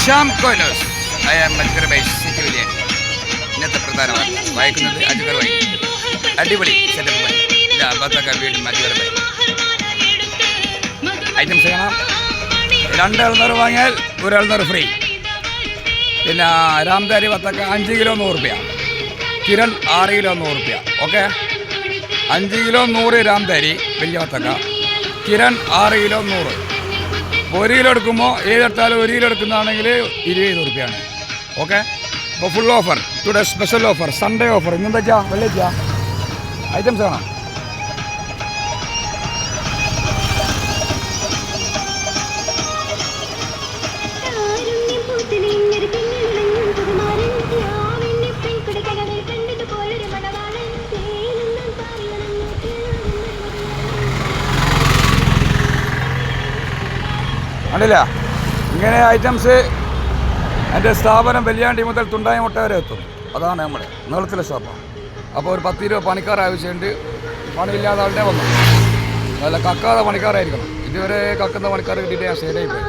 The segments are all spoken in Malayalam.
ഷാം കോനോസ് മത്സര ബൈ സിറ്റി ബിരിയാണി. ഇന്നത്തെ പ്രധാന വാർത്ത വായിക്കുന്നത് അജുഗർ വൈ. അടിപൊളി സെറ്റപ്പ് ബൈ ബത്തക്ക വീട് മജുഗർ ബൈ. ഐറ്റംസ് കാണാം. 2 ഇളനീർ വാങ്ങിയാൽ 1 ഇളനീർ ഫ്രീ. പിന്നെ രാംധാരി വത്തക്ക 5 കിലോ 100 രൂപ. കിരൺ 6 കിലോ 100 രൂപ. ഓക്കെ, 5 കിലോ 100 രാംധാരി വലിയ വത്തക്ക. കിരൺ 6 കിലോ 100. 1 കിലോ എടുക്കുമ്പോൾ ഏതെടുത്താലും 1 കിലോ എടുക്കുന്നതാണെങ്കിൽ 20 രൂപയാണ്. ഓക്കെ, അപ്പോൾ full offer. Today special offer, Sunday offer. ഇന്നെന്താ വെച്ചാൽ വെള്ളിയാഴ്ച ഐറ്റംസ് കാണാം. കണ്ടില്ല, ഇങ്ങനെ ഐറ്റംസ് എൻ്റെ സ്ഥാപനം വെല്ലിയാണ്ടി മുതൽ തുണ്ടായി മുട്ട വരെ എത്തും. അതാണ് നമ്മുടെ നീളത്തിലെ ഷോപ്പാണ്. അപ്പോൾ ഒരു 10 രൂപ പണിക്കാർ ആവശ്യമുണ്ട്. പണിയില്ലാതെ ആളുടെ വന്നു, നല്ല കക്കാതെ പണിക്കാരായിരിക്കണം. ഇതുവരെ കക്കുന്ന പണിക്കാർ കിട്ടിയിട്ട് ഞാൻ സൈഡായി പോയി.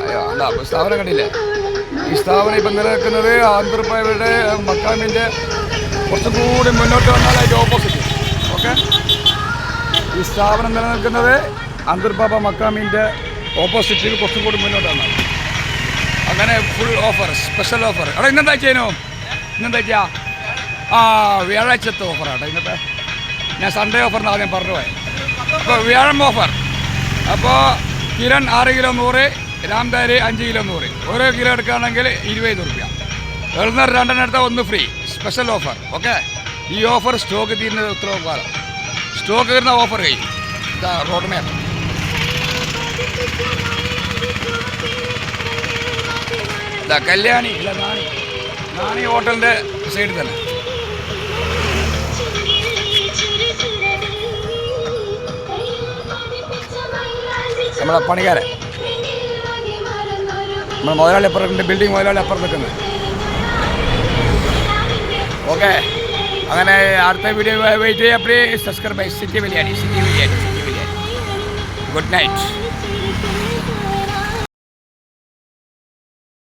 അയ്യോ എന്താ അപ്പോൾ സ്ഥാപനം കണ്ടില്ലേ? ഈ സ്ഥാപനം ഇപ്പം നിലനിൽക്കുന്നത് ആന്ധ്രപ്രദേശിന്റെ മക്കാമിൻ്റെ കുറച്ചും കൂടി മുന്നോട്ട് വന്നാൽ അതിൻ്റെ ഓപ്പോസിറ്റ്. ഓക്കെ, ഈ സ്ഥാപനം നിലനിൽക്കുന്നത് ആന്ധ്രപ്രഭ മക്കാമിൻ്റെ ഓപ്പോസിറ്റിൽ കുറച്ചും കൂടി മുന്നോട്ട് വന്നാൽ. അങ്ങനെ ഫുൾ ഓഫർ, സ്പെഷ്യൽ ഓഫർ. അവിടെ ഇന്നെന്താ ചെയ്യുന്നു? ഇന്നെന്താ ചെയ്യാ? വ്യാഴാഴ്ചത്തെ ഓഫറാട്ടോ ഇന്നത്തെ. ഞാൻ സൺഡേ ഓഫറിന് ആദ്യം പറഞ്ഞു പോയി. അപ്പോൾ വ്യാഴം ഓഫർ. അപ്പോൾ കിരൺ 6 കിലോ 100, രാംധാരി 5 കിലോ 100. ഓരോ കിലോ എടുക്കുകയാണെങ്കിൽ 20 രൂപ. ഇളനീർ 2 എടുത്താൽ 1 ഫ്രീ. Special offer. ഓക്കെ, ഈ ഓഫർ സ്റ്റോക്ക് തീരുന്നത് ഉത്തരവാദിത്തം. സ്റ്റോക്ക് തീരുന്ന ഓഫർ കഴിയും. ഇതാ റോഡ് മേപ്പ്. ഇതാ കല്യാണി, ഇല്ല നാണി ഹോട്ടലിൻ്റെ സൈഡിൽ തന്നെ. നമ്മളെ പണിക്കാരൻ, നമ്മുടെ മുതലാളി അപ്പുറത്തുണ്ട്, ബിൽഡിംഗ് മുതലാളി അപ്പുറത്ത് നിൽക്കുന്നത്. ഓക്കെ, അങ്ങനെ അടുത്ത വീഡിയോ വെയിറ്റ് ചെയ്യാം. Please subscribe bye city biryani. Good night.